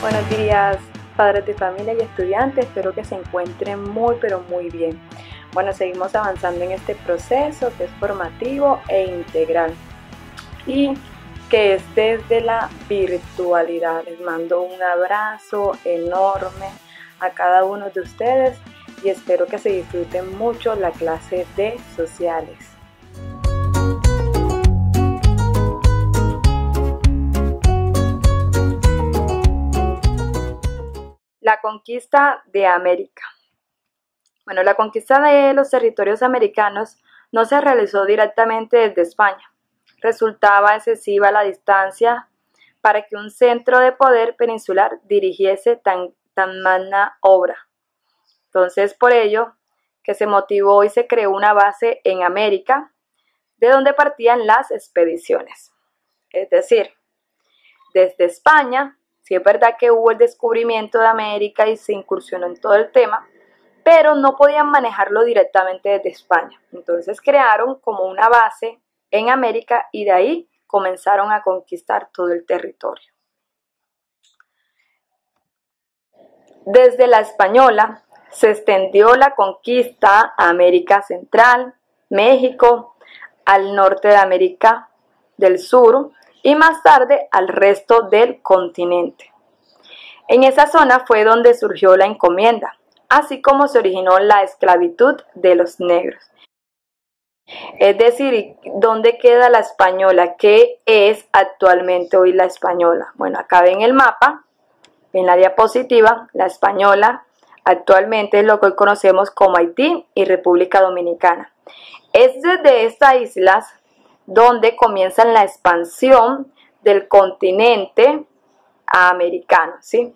Buenos días, padres de familia y estudiantes, espero que se encuentren muy pero muy bien. Bueno, seguimos avanzando en este proceso que es formativo e integral y que es desde la virtualidad. Les mando un abrazo enorme a cada uno de ustedes y espero que se disfruten mucho la clase de sociales. La conquista de América. Bueno, la conquista de los territorios americanos no se realizó directamente desde España. Resultaba excesiva la distancia para que un centro de poder peninsular dirigiese tan magna obra. Entonces, por ello, que se motivó y se creó una base en América, de donde partían las expediciones. Es decir, desde España, sí es verdad que hubo el descubrimiento de América y se incursionó en todo el tema, pero no podían manejarlo directamente desde España. Entonces crearon como una base en América y de ahí comenzaron a conquistar todo el territorio. Desde la Española se extendió la conquista a América Central, México, al norte de América del Sur y más tarde al resto del continente. En esa zona fue donde surgió la encomienda, así como se originó la esclavitud de los negros. Es decir, ¿dónde queda la Española? ¿Qué es actualmente hoy la Española? Bueno, acá ven el mapa, en la diapositiva, la Española actualmente es lo que hoy conocemos como Haití y República Dominicana. Es desde estas islas donde comienza la expansión del continente americano, ¿sí?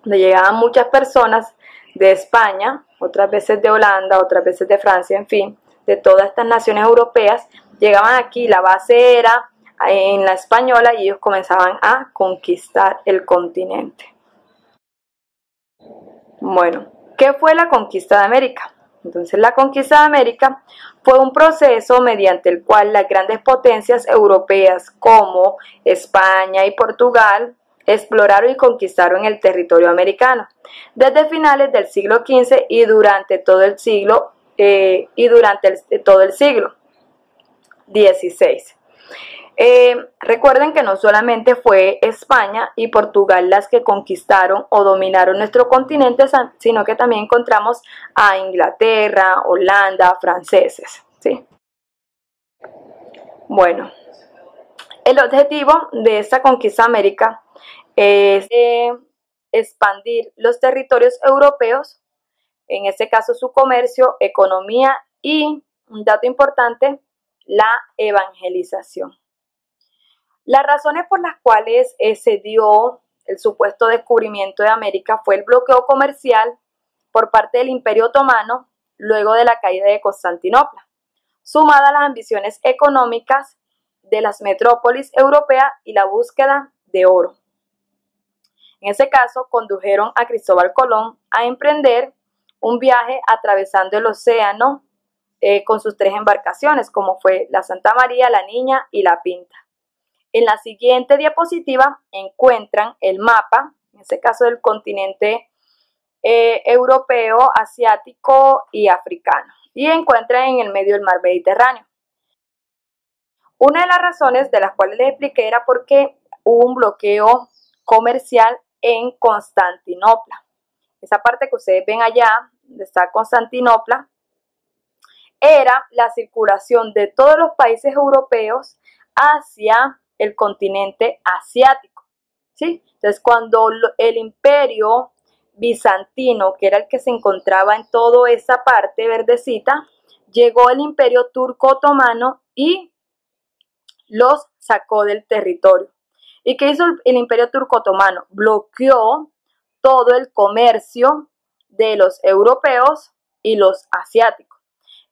Donde llegaban muchas personas de España, otras veces de Holanda, otras veces de Francia, en fin, de todas estas naciones europeas, llegaban aquí, la base era en la Española y ellos comenzaban a conquistar el continente. Bueno, ¿qué fue la conquista de América? Entonces la conquista de América fue un proceso mediante el cual las grandes potencias europeas como España y Portugal exploraron y conquistaron el territorio americano desde finales del siglo XV y durante todo el siglo XVI. Recuerden que no solamente fue España y Portugal las que conquistaron o dominaron nuestro continente, sino que también encontramos a Inglaterra, Holanda, franceses, ¿sí? Bueno, el objetivo de esta conquista de América es expandir los territorios europeos, en este caso su comercio, economía y, un dato importante, la evangelización. Las razones por las cuales se dio el supuesto descubrimiento de América fue el bloqueo comercial por parte del Imperio Otomano luego de la caída de Constantinopla, sumada a las ambiciones económicas de las metrópolis europeas y la búsqueda de oro. En ese caso, condujeron a Cristóbal Colón a emprender un viaje atravesando el océano con sus 3 embarcaciones, como fue la Santa María, la Niña y la Pinta. En la siguiente diapositiva encuentran el mapa, en este caso del continente europeo, asiático y africano, y encuentran en el medio del mar Mediterráneo. Una de las razones de las cuales les expliqué era porque hubo un bloqueo comercial en Constantinopla. Esa parte que ustedes ven allá, donde está Constantinopla, era la circulación de todos los países europeos hacia el continente asiático, ¿sí? Entonces, cuando el imperio bizantino, que era el que se encontraba en toda esa parte verdecita, llegó el imperio turco otomano y los sacó del territorio. ¿Y qué hizo el imperio turco otomano? Bloqueó todo el comercio de los europeos y los asiáticos.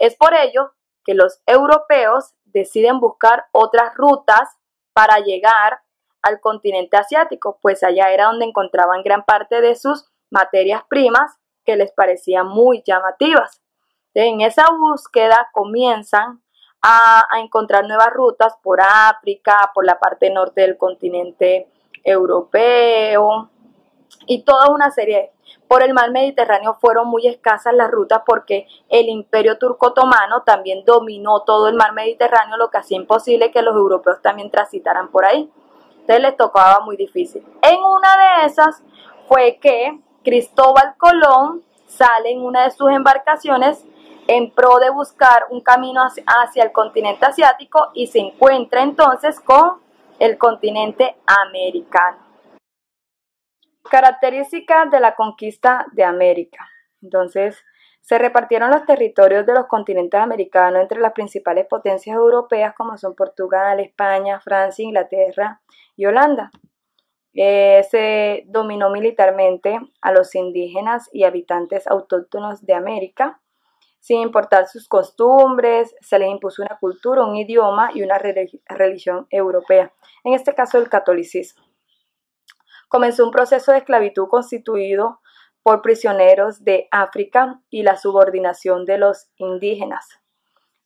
Es por ello que los europeos deciden buscar otras rutas para llegar al continente asiático, pues allá era donde encontraban gran parte de sus materias primas que les parecían muy llamativas. En esa búsqueda comienzan a encontrar nuevas rutas por África, por la parte norte del continente europeo, y toda una serie. Por el mar Mediterráneo fueron muy escasas las rutas porque el imperio turco otomano también dominó todo el mar Mediterráneo, lo que hacía imposible que los europeos también transitaran por ahí. Entonces les tocaba muy difícil. En una de esas fue que Cristóbal Colón sale en una de sus embarcaciones en pro de buscar un camino hacia el continente asiático y se encuentra entonces con el continente americano. Características de la conquista de América. Entonces, se repartieron los territorios de los continentes americanos entre las principales potencias europeas como son Portugal, España, Francia, Inglaterra y Holanda. Se dominó militarmente a los indígenas y habitantes autóctonos de América, sin importar sus costumbres. Se les impuso una cultura, un idioma y una religión europea, en este caso el catolicismo. Comenzó un proceso de esclavitud constituido por prisioneros de África y la subordinación de los indígenas.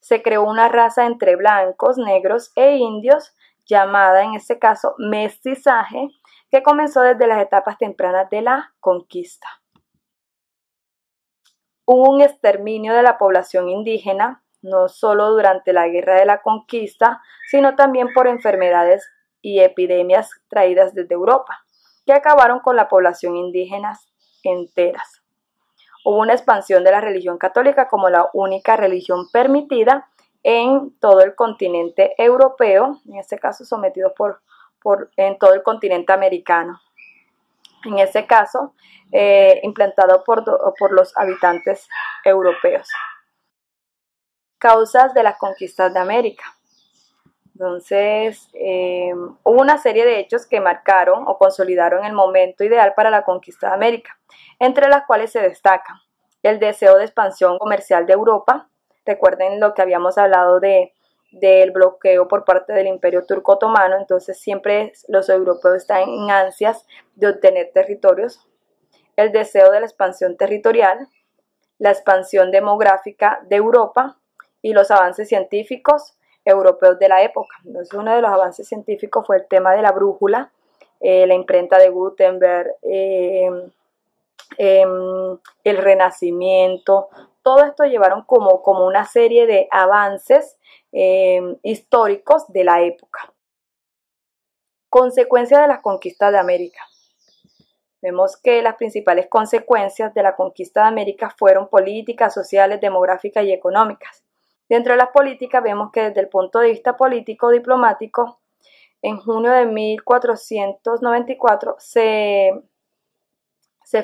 Se creó una raza entre blancos, negros e indios, llamada en este caso mestizaje, que comenzó desde las etapas tempranas de la conquista. Hubo un exterminio de la población indígena, no solo durante la Guerra de la Conquista, sino también por enfermedades y epidemias traídas desde Europa, que acabaron con la población indígena enteras. Hubo una expansión de la religión católica como la única religión permitida en todo el continente europeo, en este caso sometidos en todo el continente americano. En ese caso, implantado por los habitantes europeos. Causas de las conquistas de América. Entonces, hubo una serie de hechos que marcaron o consolidaron el momento ideal para la conquista de América, entre las cuales se destacan el deseo de expansión comercial de Europa. Recuerden lo que habíamos hablado del bloqueo por parte del imperio turco otomano, entonces siempre los europeos están en ansias de obtener territorios. El deseo de la expansión territorial, la expansión demográfica de Europa y los avances científicos europeos de la época. Entonces, uno de los avances científicos fue el tema de la brújula, la imprenta de Gutenberg, el Renacimiento. Todo esto llevaron como una serie de avances históricos de la época. Consecuencias de las conquistas de América. Vemos que las principales consecuencias de la conquista de América fueron políticas, sociales, demográficas y económicas. Dentro de las políticas vemos que desde el punto de vista político-diplomático, en junio de 1494 se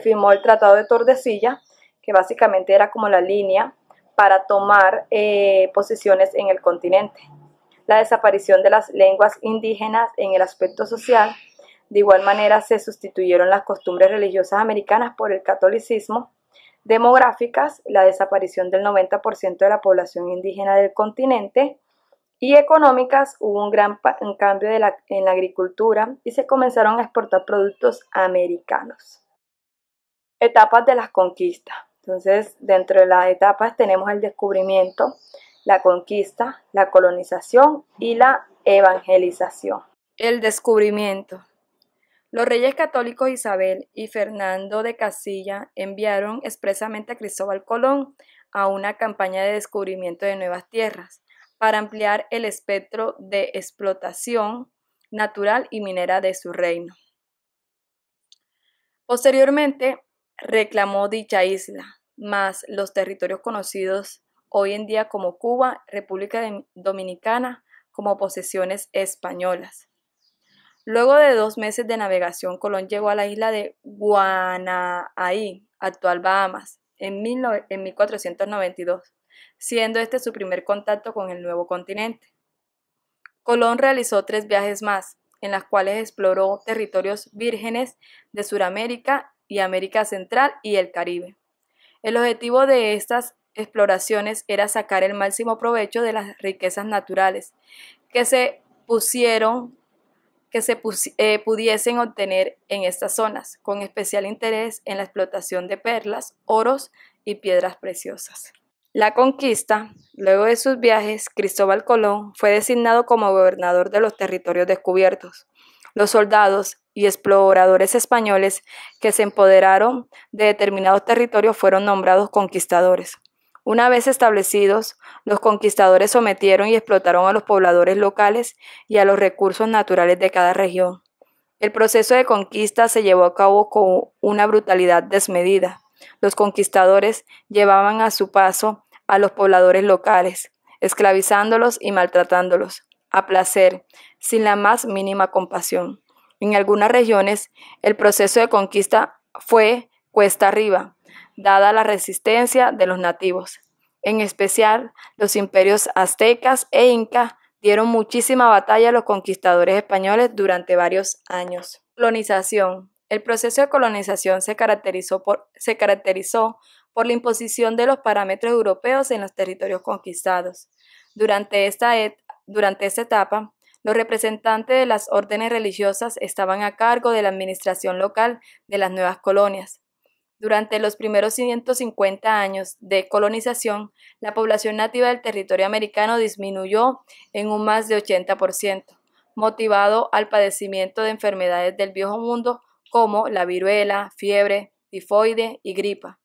firmó el Tratado de Tordesillas, que básicamente era como la línea para tomar posiciones en el continente. La desaparición de las lenguas indígenas en el aspecto social. De igual manera se sustituyeron las costumbres religiosas americanas por el catolicismo. Demográficas, la desaparición del 90% de la población indígena del continente. Y económicas, hubo un gran cambio en la agricultura y se comenzaron a exportar productos americanos. Etapas de las conquistas. Entonces, dentro de las etapas tenemos el descubrimiento, la conquista, la colonización y la evangelización. El descubrimiento. Los reyes católicos Isabel y Fernando de Castilla enviaron expresamente a Cristóbal Colón a una campaña de descubrimiento de nuevas tierras para ampliar el espectro de explotación natural y minera de su reino. Posteriormente, reclamó dicha isla, más los territorios conocidos hoy en día como Cuba, República Dominicana, como posesiones españolas. Luego de 2 meses de navegación, Colón llegó a la isla de Guanahaí, actual Bahamas, en 1492, siendo este su primer contacto con el nuevo continente. Colón realizó 3 viajes más, en los cuales exploró territorios vírgenes de Sudamérica y América Central y el Caribe. El objetivo de estas exploraciones era sacar el máximo provecho de las riquezas naturales que se pudiesen obtener en estas zonas, con especial interés en la explotación de perlas, oros y piedras preciosas. La conquista. Luego de sus viajes, Cristóbal Colón fue designado como gobernador de los territorios descubiertos. Los soldados y exploradores españoles que se empoderaron de determinados territorios fueron nombrados conquistadores. Una vez establecidos, los conquistadores sometieron y explotaron a los pobladores locales y a los recursos naturales de cada región. El proceso de conquista se llevó a cabo con una brutalidad desmedida. Los conquistadores llevaban a su paso a los pobladores locales, esclavizándolos y maltratándolos, a placer, sin la más mínima compasión. En algunas regiones, el proceso de conquista fue cuesta arriba, dada la resistencia de los nativos. En especial, los imperios aztecas e inca dieron muchísima batalla a los conquistadores españoles durante varios años. Colonización. El proceso de colonización se caracterizó por la imposición de los parámetros europeos en los territorios conquistados. Durante esta etapa, los representantes de las órdenes religiosas estaban a cargo de la administración local de las nuevas colonias. Durante los primeros 150 años de colonización, la población nativa del territorio americano disminuyó en un más de 80%, motivado al padecimiento de enfermedades del Viejo Mundo como la viruela, fiebre, tifoide y gripa.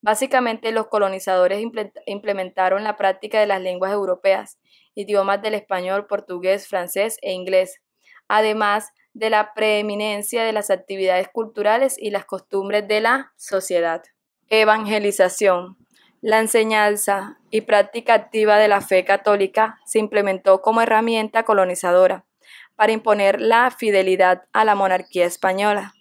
Básicamente, los colonizadores implementaron la práctica de las lenguas europeas, idiomas del español, portugués, francés e inglés, además de la preeminencia de las actividades culturales y las costumbres de la sociedad. Evangelización. La enseñanza y práctica activa de la fe católica se implementó como herramienta colonizadora para imponer la fidelidad a la monarquía española,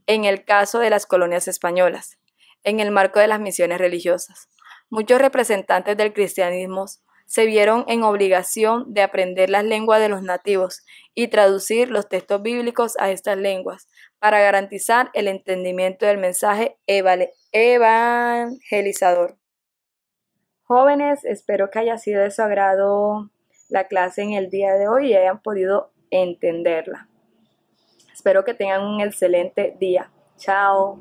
en el caso de las colonias españolas, en el marco de las misiones religiosas. Muchos representantes del cristianismo se vieron en obligación de aprender las lenguas de los nativos y traducir los textos bíblicos a estas lenguas para garantizar el entendimiento del mensaje evangelizador. Jóvenes, espero que haya sido de su agrado la clase en el día de hoy y hayan podido entenderla. Espero que tengan un excelente día. Chao.